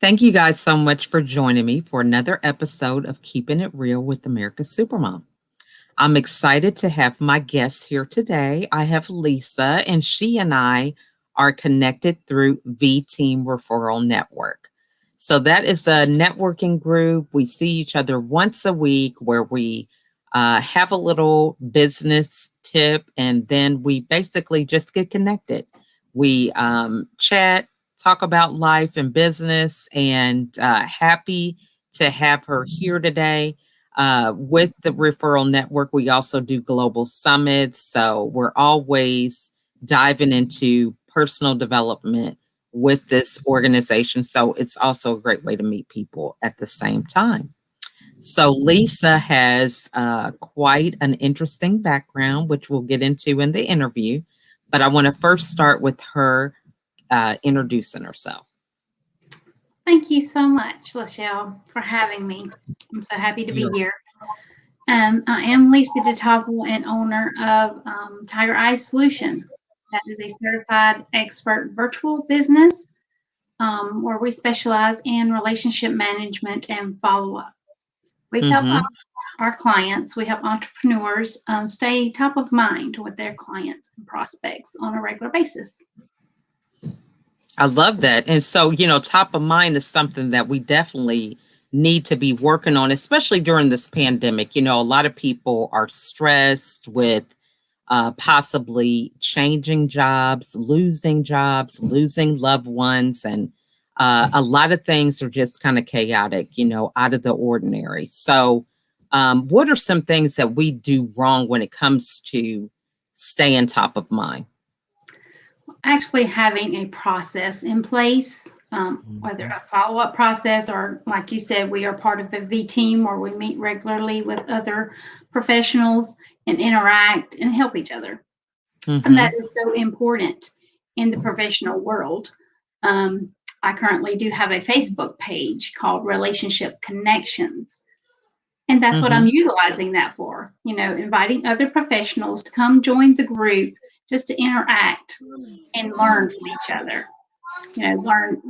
Thank you guys so much for joining me for another episode of Keeping It Real with America's Supermom. I'm excited to have my guest here today. I have Lisa, and she and I are connected through V Team Referral Network. So, that is a networking group. We see each other once a week where we have a little business tip, and then we basically just get connected. We chat, talk about life and business, and happy to have her here today. With the referral network, we also do global summits. So we're always diving into personal development with this organization. So it's also a great way to meet people at the same time. So Lisa has quite an interesting background, which we'll get into in the interview. But I want to first start with her introducing herself. Thank you so much, Lachelle, for having me. I'm so happy to be here. I am Lisa DeToffel and owner of Tiger Eye Solution. That is a certified expert virtual business where we specialize in relationship management and follow-up. We help our clients, we help entrepreneurs stay top of mind with their clients and prospects on a regular basis. I love that. And so, top of mind is something that we definitely need to be working on, especially during this pandemic. A lot of people are stressed with possibly changing jobs, losing loved ones, and a lot of things are just kind of chaotic, out of the ordinary. So, what are some things that we do wrong when it comes to staying top of mind? Actually having a process in place, whether a follow-up process or, like you said, we are part of a V team where we meet regularly with other professionals and interact and help each other. And that is so important in the professional world. I currently do have a Facebook page called Relationship Connections. And that's what I'm utilizing that for, inviting other professionals to come join the group just to interact and learn from each other. Learn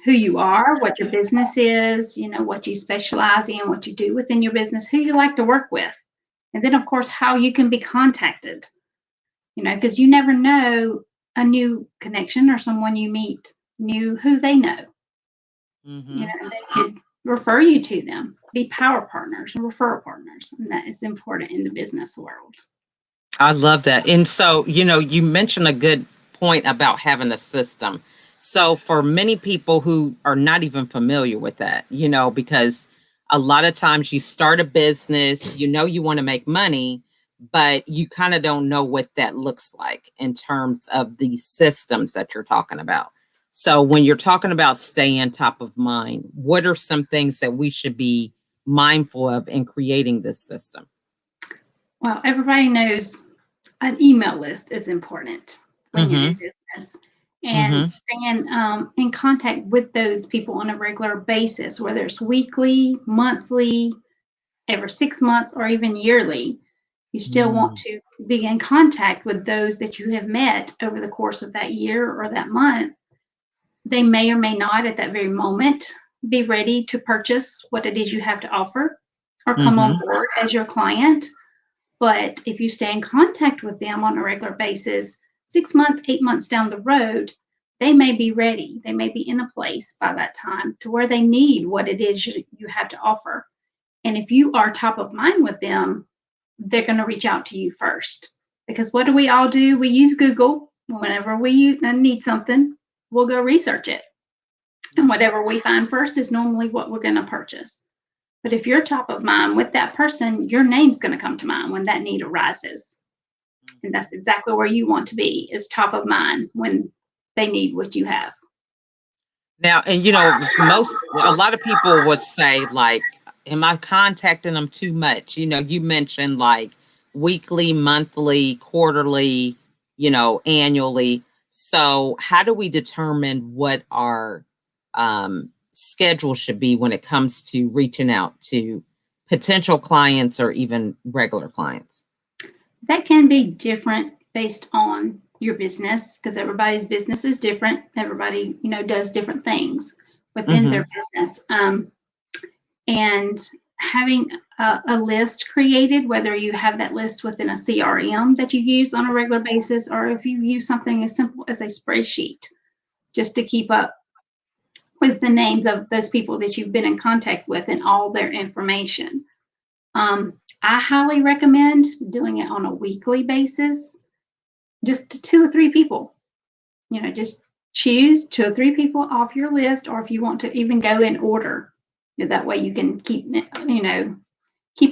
who you are, what your business is, what you specialize in, what you do within your business, who you like to work with. And then, of course, how you can be contacted, because you never know a new connection or someone you meet, who they know. They could refer you to them, be power partners and referral partners. And that is important in the business world. I love that. And so, you mentioned a good point about having a system. So for many people who are not even familiar with that, because a lot of times you start a business, you want to make money, but you kind of don't know what that looks like in terms of the systems that you're talking about. So when you're talking about staying top of mind, what are some things that we should be mindful of in creating this system? Well, everybody knows an email list is important when you're in business, and staying in contact with those people on a regular basis, whether it's weekly, monthly, every 6 months, or even yearly. You still want to be in contact with those that you have met over the course of that year or that month. They may or may not at that very moment be ready to purchase what it is you have to offer or come on board as your client. But if you stay in contact with them on a regular basis, 6 months, 8 months down the road, they may be ready. They may be in a place by that time to where they need what it is you have to offer. And if you are top of mind with them, they're going to reach out to you first. Because what do we all do? We use Google. Whenever we need something, we'll go research it. And whatever we find first is normally what we're going to purchase. But if you're top of mind with that person, your name's going to come to mind when that need arises. And that's exactly where you want to be, is top of mind when they need what you have. Now, and a lot of people would say, like, am I contacting them too much? You mentioned like weekly, monthly, quarterly, annually. So how do we determine what our schedule should be when it comes to reaching out to potential clients or even regular clients? That can be different based on your business, because everybody's business is different. Everybody, does different things. within Mm-hmm. their business. And having a list created, whether you have that list within a CRM that you use on a regular basis, or if you use something as simple as a spreadsheet, just to keep up with the names of those people that you've been in contact with and all their information. I highly recommend doing it on a weekly basis, just to 2 or 3 people. Just choose 2 or 3 people off your list, or if you want to even go in order. That way you can keep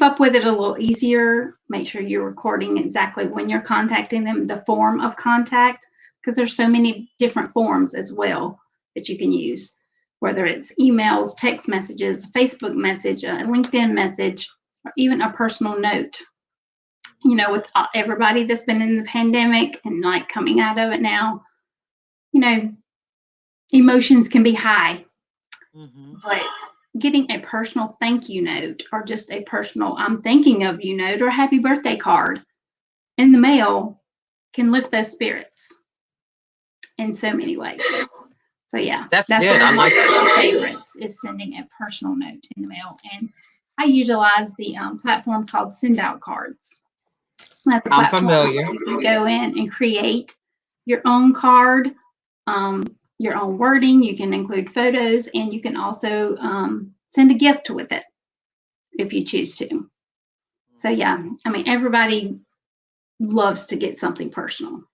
up with it a little easier. Make sure you're recording exactly when you're contacting them, the form of contact, because there's so many different forms as well that you can use, whether it's emails, text messages, Facebook message, a LinkedIn message, or even a personal note. With everybody that's been in the pandemic and like coming out of it now, emotions can be high, but getting a personal thank you note, or just a personal I'm thinking of you note, or happy birthday card in the mail can lift those spirits in so many ways. So yeah, That's that's good. one I of my like that. personal favorites, is sending a personal note in the mail. And I utilize the platform called Send Out Cards. That's a I'm platform familiar. where you can go in and create your own card, your own wording. You can include photos, and you can also send a gift with it if you choose to. So yeah, everybody loves to get something personal.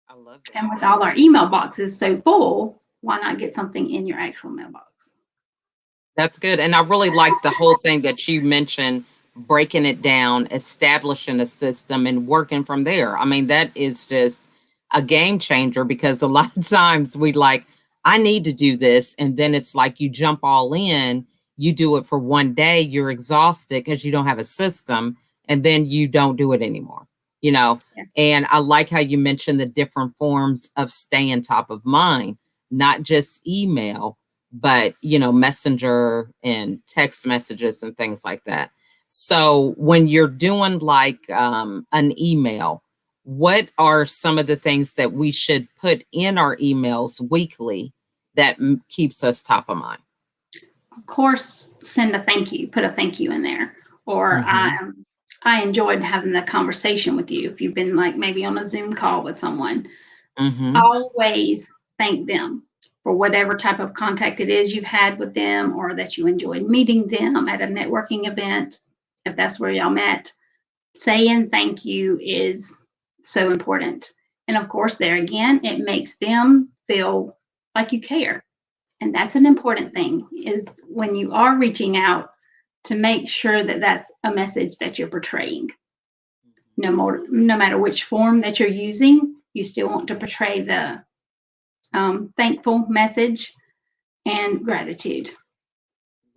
I love And that. with all our email boxes so full, why not get something in your actual mailbox? That's good. And I really like the whole thing that you mentioned, breaking it down, establishing a system, and working from there. I mean, that is just a game changer, because a lot of times we like, I need to do this. And then it's like you jump all in, you do it for one day, you're exhausted because you don't have a system, and then you don't do it anymore, you know? Yes. And I like how you mentioned the different forms of staying top of mind, not just email, but messenger and text messages and things like that. So when you're doing like an email, what are some of the things that we should put in our emails weekly that keeps us top of mind? Of course, send a thank you, put a thank you in there. Or Mm-hmm. I enjoyed having the conversation with you. If you've been like maybe on a Zoom call with someone, Mm-hmm. always thank them for whatever type of contact it is you've had with them, or that you enjoyed meeting them at a networking event, if that's where y'all met. Saying thank you is so important. And of course, there again, it makes them feel like you care. And that's an important thing, is when you are reaching out, to make sure that that's a message that you're portraying. No matter which form that you're using, you still want to portray the thankful message and gratitude.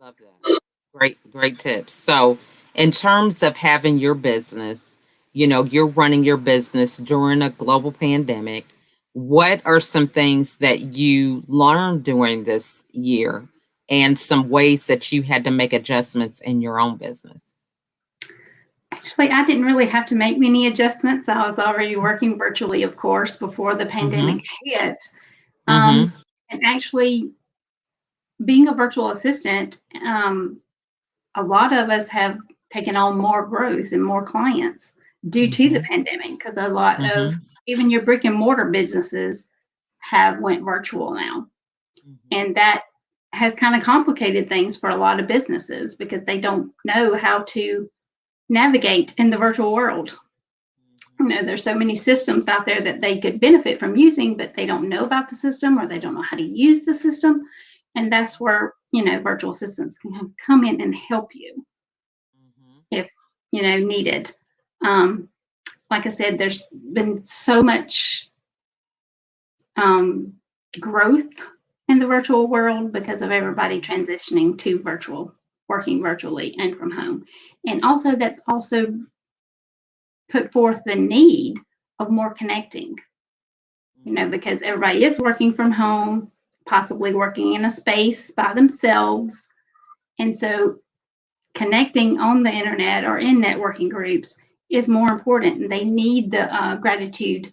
Love that. Great tips. So, in terms of having your business, you're running your business during a global pandemic. What are some things that you learned during this year, and some ways that you had to make adjustments in your own business? Actually, I didn't really have to make many adjustments. I was already working virtually, of course, before the Mm-hmm. pandemic hit. Mm-hmm. And actually, being a virtual assistant, a lot of us have taken on more growth and more clients due to the Mm-hmm. pandemic, because a lot of Mm-hmm. even your brick and mortar businesses have went virtual now. And that has kind of complicated things for a lot of businesses, because they don't know how to navigate in the virtual world. There's so many systems out there that they could benefit from using, but they don't know about the system, or they don't know how to use the system. And that's where, virtual assistants can come in and help you Mm-hmm. if, needed. Um, like I said, there's been so much um, growth in the virtual world because of everybody transitioning to virtual, working virtually and from home. And also, that's also put forth the need of more connecting, because everybody is working from home, possibly working in a space by themselves. And so connecting on the internet or in networking groups is more important. And they need the gratitude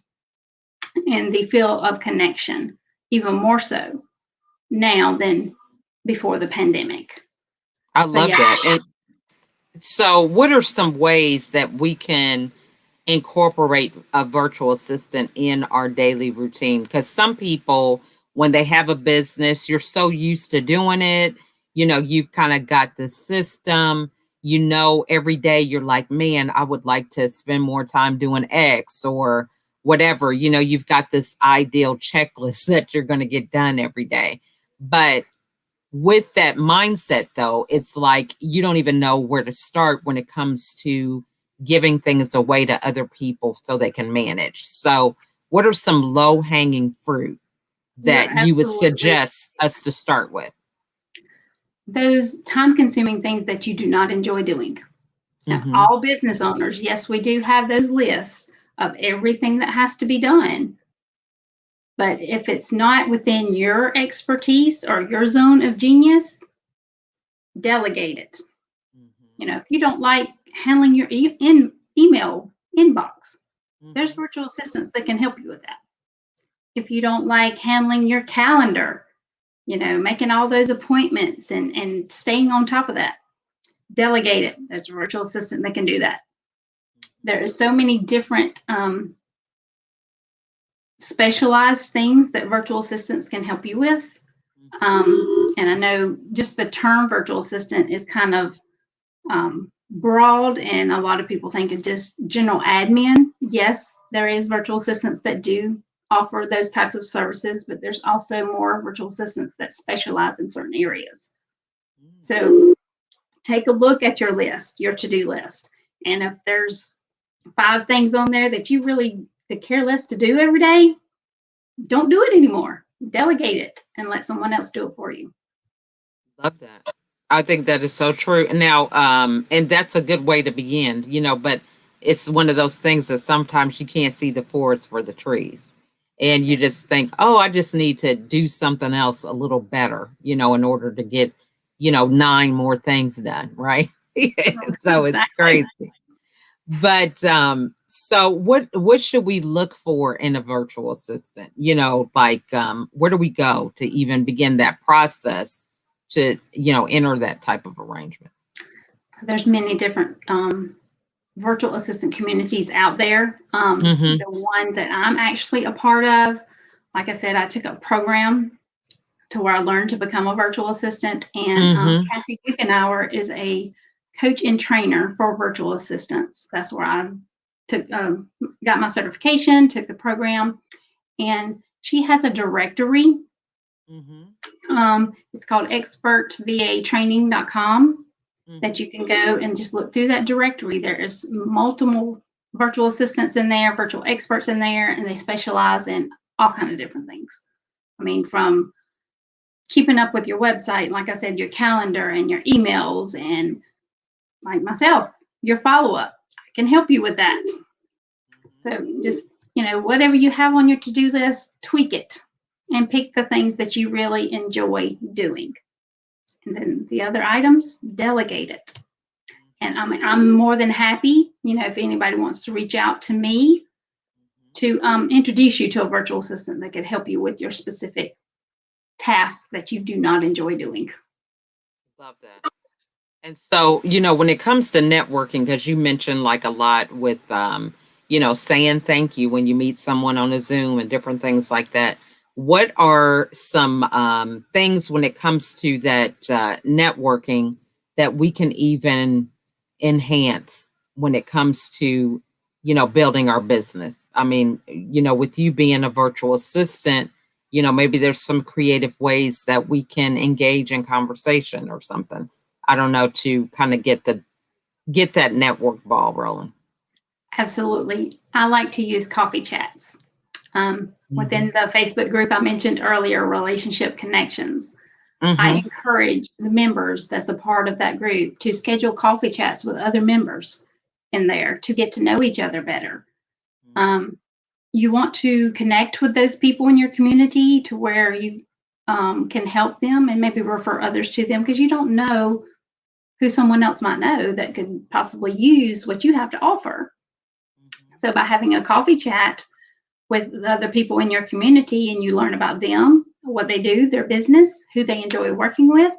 and the feel of connection even more so. now than before the pandemic. I So love yeah, that. And so, what are some ways that we can incorporate a virtual assistant in our daily routine? Because some people, when they have a business, you're so used to doing it, you've kind of got the system, every day you're like, man, I would like to spend more time doing X or whatever. You've got this ideal checklist that you're going to get done every day. But with that mindset, though, it's like you don't even know where to start when it comes to giving things away to other people so they can manage. So, what are some low hanging fruit you're that you would absolutely suggest us to start with? those time consuming things that you do not enjoy doing. Now, Mm-hmm. all business owners, yes, we do have those lists of everything that has to be done. But if it's not within your expertise or your zone of genius, delegate it. Mm-hmm. If you don't like handling your email inbox, there's Mm-hmm. virtual assistants that can help you with that. If you don't like handling your calendar, making all those appointments and staying on top of that, delegate it. There's a virtual assistant that can do that. There are so many different specialized things that virtual assistants can help you with. And I know just the term virtual assistant is kind of broad, and a lot of people think it's just general admin. Yes, there is virtual assistants that do offer those types of services, but there's also more virtual assistants that specialize in certain areas. So take a look at your list, your to-do list. And if there's 5 things on there that you really could care less to do every day, don't do it anymore. Delegate it and let someone else do it for you. Love that. I think that is so true. Now, and that's a good way to begin, but it's one of those things that sometimes you can't see the forest for the trees. And you just think, oh, I just need to do something else a little better, in order to get, 9 more things done, right? So it's Exactly. crazy. But so what should we look for in a virtual assistant? Like where do we go to even begin that process to, enter that type of arrangement? There's many different virtual assistant communities out there. Mm-hmm. The one that I'm actually a part of, like I said, I took a program to where I learned to become a virtual assistant. And Mm-hmm. Kathy Buchenauer is a coach and trainer for virtual assistants. That's where I took got my certification, took the program, and she has a directory. Mm-hmm. It's called expertvatraining.com that Mm-hmm. you can go and just look through that directory. There is multiple virtual assistants in there, virtual experts in there, and they specialize in all kind of different things. I mean, from keeping up with your website, like I said, your calendar and your emails, and like myself, your follow-up. I can help you with that. So just, whatever you have on your to-do list, tweak it and pick the things that you really enjoy doing. And then the other items, delegate it. And I'm more than happy, if anybody wants to reach out to me to introduce you to a virtual assistant that could help you with your specific tasks that you do not enjoy doing. Love that. And so, when it comes to networking, because you mentioned like a lot with, saying thank you when you meet someone on a Zoom and different things like that. What are some things when it comes to that networking that we can even enhance when it comes to, building our business? I mean, with you being a virtual assistant, maybe there's some creative ways that we can engage in conversation or something. I don't know, to kind of get that network ball rolling. Absolutely. I like to use coffee chats. Within Mhm. the Facebook group I mentioned earlier, Relationship Connections, I Mhm. encourage the members that's a part of that group to schedule coffee chats with other members in there to get to know each other better. Um, you want to connect with those people in your community to where you can help them and maybe refer others to them, because you don't know who someone else might know that could possibly use what you have to offer. Mhm. So by having a coffee chat with the other people in your community and you learn about them, what they do, their business, who they enjoy working with,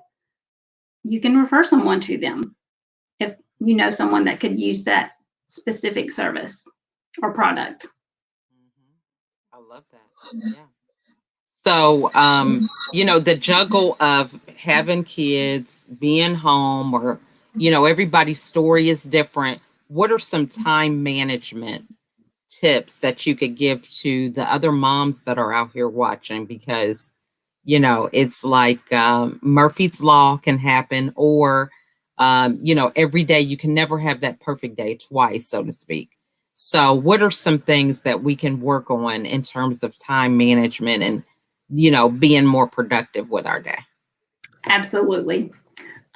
you can refer someone to them if you know someone that could use that specific service or product. I love that. Yeah. So, the juggle of having kids, being home, or, everybody's story is different. What are some time management tips that you could give to the other moms that are out here watching? Because, it's like Murphy's Law can happen, or, every day you can never have that perfect day twice, so to speak. So, what are some things that we can work on in terms of time management and, being more productive with our day? Absolutely.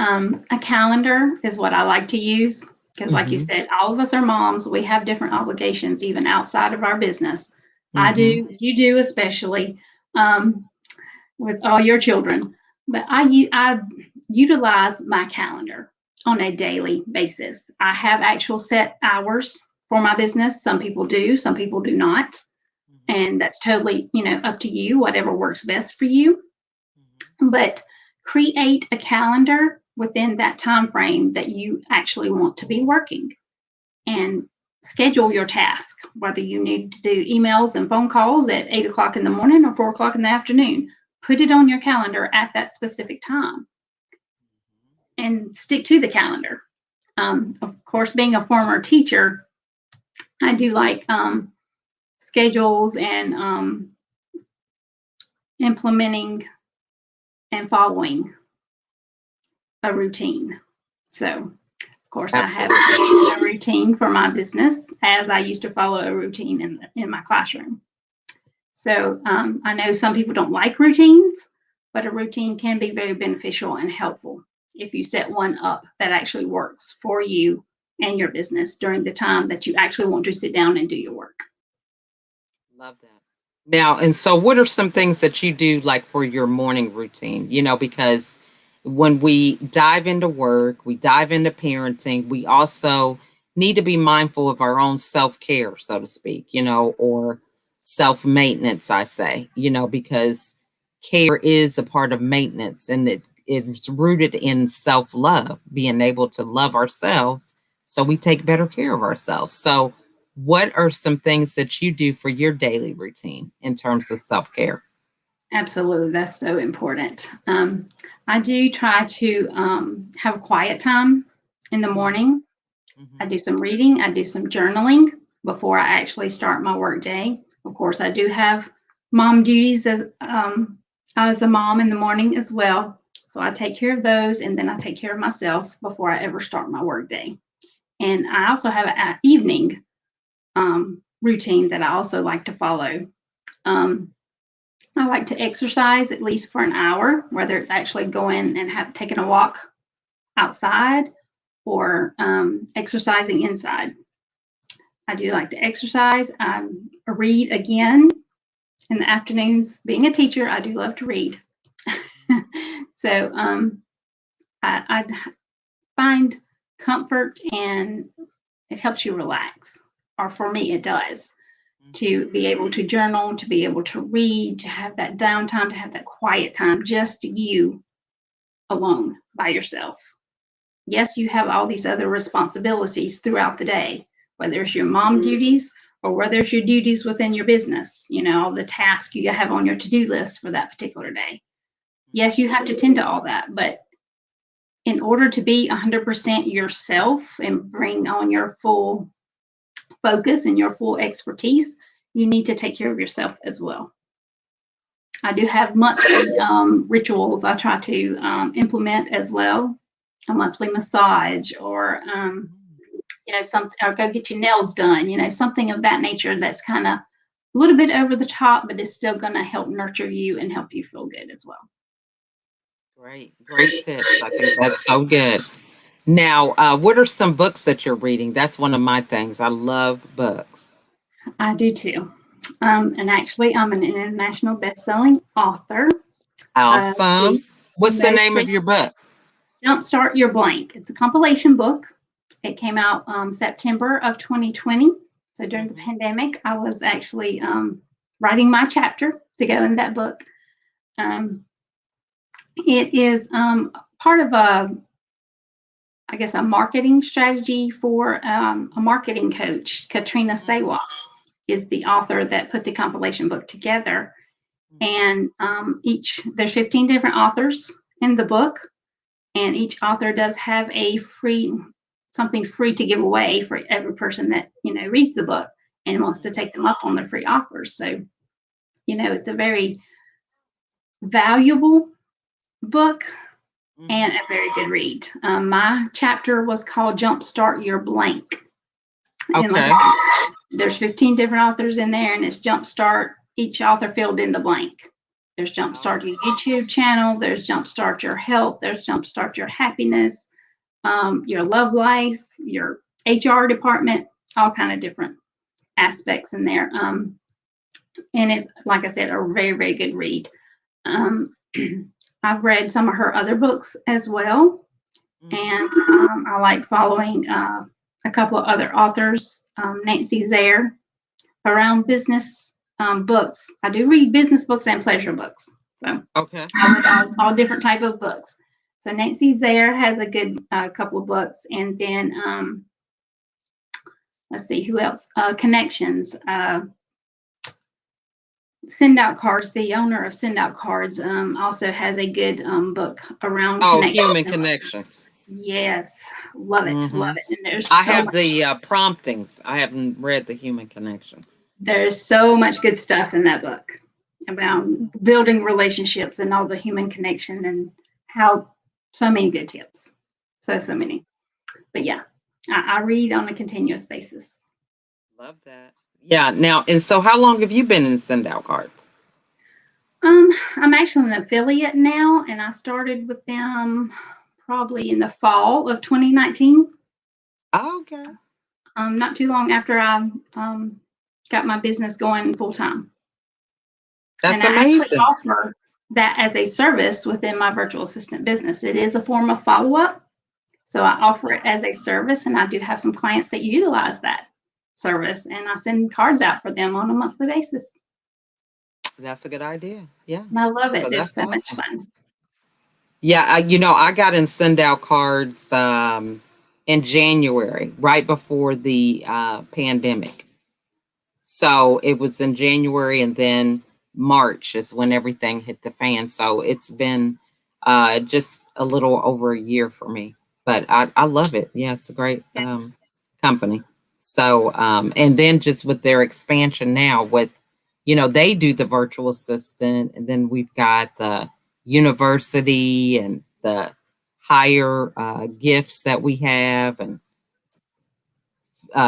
A calendar is what I like to use because, like you Hmm. said, all of us are moms. We have different obligations, even outside of our business. I Hmm. do, you do, especially um, with all your children. But I utilize my calendar on a daily basis. I have actual set hours for my business. Some people do, some people do not. And that's totally, up to you, whatever works best for you. But create a calendar within that time frame that you actually want to be working, and schedule your task, whether you need to do emails and phone calls at 8 o'clock in the morning or 4 o'clock in the afternoon. Put it on your calendar at that specific time and stick to the calendar. Of course, being a former teacher, I do like schedules and implementing and following a routine. So, of course, I have Absolutely. a routine for my business, as I used to follow a routine in my classroom. So I know some people don't like routines, but a routine can be very beneficial and helpful if you set one up that actually works for you and your business during the time that you actually want to sit down and do your work. Love that. Now, and so what are some things that you do like for your morning routine? Because when we dive into work, we dive into parenting, we also need to be mindful of our own self-care, so to speak, or self-maintenance, I say, because care is a part of maintenance, and it's rooted in self-love, being able to love ourselves so we take better care of ourselves. So what are some things that you do for your daily routine in terms of self-care? Absolutely, that's so important. I do try to have a quiet time in the Mhm, morning. I mhm, do some reading, I do some journaling before I actually start my work day. Of course, I do have mom duties as a mom in the morning as well. So I take care of those, and then I take care of myself before I ever start my work day. And I also have an evening routine that I also like to follow. Um, I like to exercise at least for an hour, whether it's actually going and taking a walk outside or exercising inside. I do like to exercise. Read again in the afternoons. Being a teacher, I do love to read. So I find comfort, and it helps you relax, or for me, it does, to mhm. be able to journal, to be able to read, to have that downtime, to have that quiet time, just you alone by yourself. Yes, you have all these other responsibilities throughout the day, whether it's your mom duties or whether it's your duties within your business, all the tasks you have on your to-do list for that particular day. Yes, you have to tend to all that, but in order to be 100% yourself and bring on your full focus and your full expertise, you need to take care of yourself as well. I do have monthly rituals I try to implement as well, a monthly massage, or something, or go get your nails done, something of that nature that's kind of a little bit over the top, but it's still going to help nurture you and help you feel good as well. Great, great tips. I think that's so good. Now, what are some books that you're reading? That's one of my things. I love books. I do too. And actually, I'm an international best-selling author of the Awesome. What's the most name of your recent book? Jumpstart Your Blank. It's a compilation book. It came out September of 2020. So during the Mhm. pandemic, I was actually writing my chapter to go in that book. It is part of I guess, a marketing strategy for a marketing coach. Katrina Sewa is the author that put the compilation book together. And there's 15 different authors in the book, and each author does have something free to give away for every person that, reads the book and wants to take them up on their free offers. So, it's a very valuable book and a very good read. My chapter was called Jumpstart Your Blank. Okay. And like I said, there's 15 different authors in there, and it's Jumpstart. Each author filled in the blank. There's Jumpstart Your YouTube channel. There's Jumpstart Your Health. There's Jumpstart Your Happiness, your love life, your HR department, all kind of different aspects in there. And it's, like I said, a very, very good read. I've read some of her other books as well, and I like following a couple of other authors, Nancy Zare, around business books. I do read business books and pleasure books, so okay, I read all different type of books. So Nancy Zare has a good couple of books, and then let's see who else. Connections. Send Out Cards, the owner of Send Out Cards, also has a good book around Human Connection. Yes, love it, love it. And there's I have the promptings. I haven't read the Human Connection. There's so much good stuff in that book about building relationships and all the human connection and how so many good tips. So many. But yeah, I read on a continuous basis. Love that. Yeah. Now, and so how long have you been in Send Out Cards? I'm actually an affiliate now, and I started with them probably in the fall of 2019. Okay. Not too long after I got my business going full time. That's and amazing. I actually offer that as a service within my virtual assistant business. It is a form of follow-up. So I offer it as a service, and I do have some clients that utilize that service, and I send cards out for them on a monthly basis. That's a good idea. Yeah. And I love it. So It's that's so much awesome. fun. Yeah, I got in Send Out Cards in January, right before the pandemic. So it was in January, and then March is when everything hit the fan. So it's been just a little over a year for me. But I love it. Yeah, it's a great Yes. company. So and then just with their expansion now, they do the virtual assistant, and then we've got the university and the higher gifts that we have, and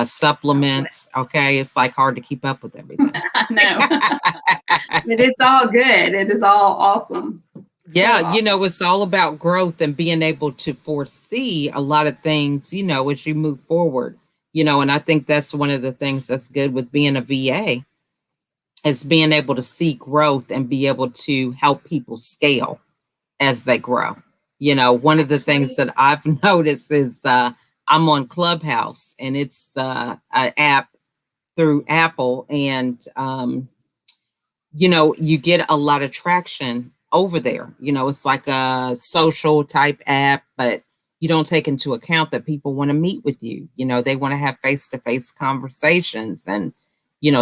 supplements. Okay, it's like hard to keep up with everything. I know. But it's all good. It is all awesome. Yeah, So awesome. it's all about growth and being able to foresee a lot of things, as you move forward. And I think that's one of the things that's good with being a VA, is being able to see growth and be able to help people scale as they grow. One of the things that I've noticed is I'm on Clubhouse, and it's an app through Apple, and you get a lot of traction over there. It's like a social type app, but you don't take into account that people want to meet with you. They want to have face-to-face conversations, and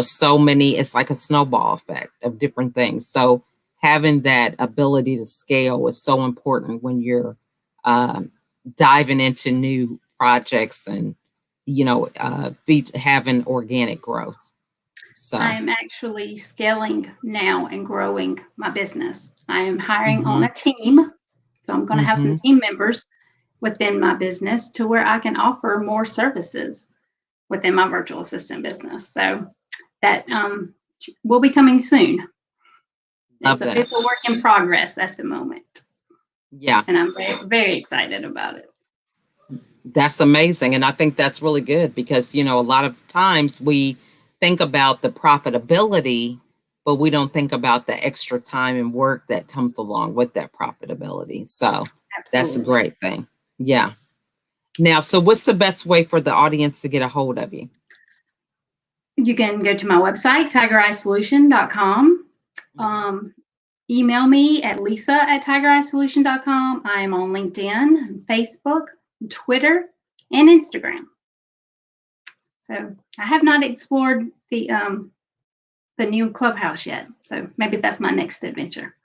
so many, it's like a snowball effect of different things. So having that ability to scale is so important when you're diving into new projects and having organic growth. So I am actually scaling now and growing my business. I am hiring on a team. So I'm going to have some team members within my business to where I can offer more services within my virtual assistant business. So that will be coming soon. It's a work in progress at the moment. Yeah. And I'm very, very excited about it. That's amazing. And I think that's really good because, a lot of times we think about the profitability, but we don't think about the extra time and work that comes along with that profitability. So That's a great thing. Yeah. Now, so what's the best way for the audience to get a hold of you? You can go to my website, tigereyeSolution.com. email me at lisa@tigereyesolution.com. I am on LinkedIn, Facebook, Twitter, and Instagram. So I have not explored the new clubhouse yet. So maybe that's my next adventure.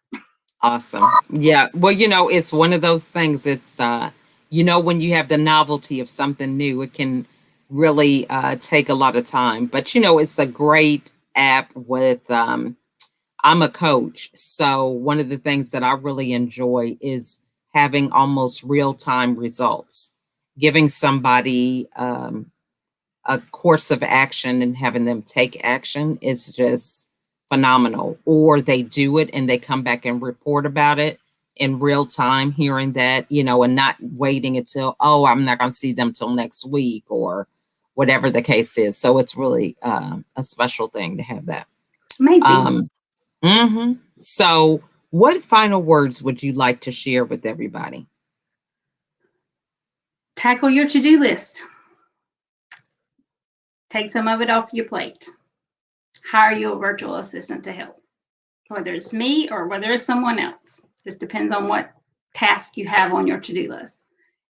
Awesome. Yeah. Well, it's one of those things. It's when you have the novelty of something new, it can really take a lot of time. But it's a great app with I'm a coach. So one of the things that I really enjoy is having almost real-time results, giving somebody a course of action and having them take action is just phenomenal. Or they do it and they come back and report about it in real time, hearing that, and not waiting until, oh, I'm not going to see them till next week or whatever the case is. So it's really a special thing to have that. Amazing. So, what final words would you like to share with everybody? Tackle your to-do list. Take some of it off your plate. Hire you a virtual assistant to help, whether it's me or whether it's someone else. Just depends on what task you have on your to-do list.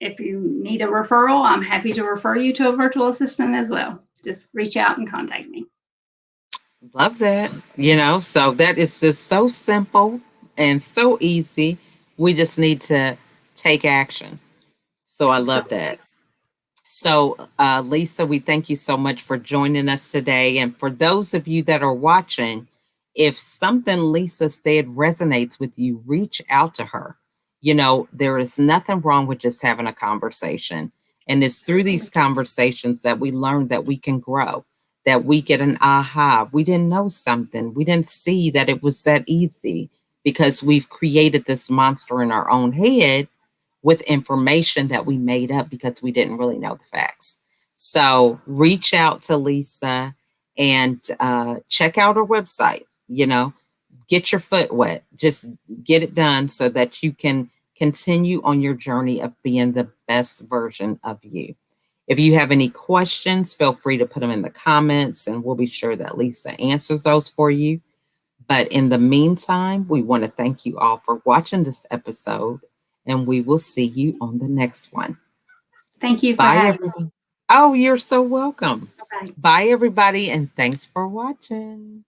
If you need a referral, I'm happy to refer you to a virtual assistant as well. Just reach out and contact me. Love that. So that is just so simple and so easy. We just need to take action. So I love that. So, Lisa, we thank you so much for joining us today. And for those of you that are watching, if something Lisa said resonates with you, reach out to her. There is nothing wrong with just having a conversation. And it's through these conversations that we learn that we can grow, that we get an aha. We didn't know something. We didn't see that it was that easy because we've created this monster in our own head with information that we made up because we didn't really know the facts. So reach out to Lisa and check out her website. Get your foot wet. Just get it done so that you can continue on your journey of being the best version of you. If you have any questions, feel free to put them in the comments and we'll be sure that Lisa answers those for you. But in the meantime, we want to thank you all for watching this episode and we will see you on the next one. Thank you for Bye, having everyone. Oh, you're so welcome. me. Bye. Bye, everybody, and thanks for watching.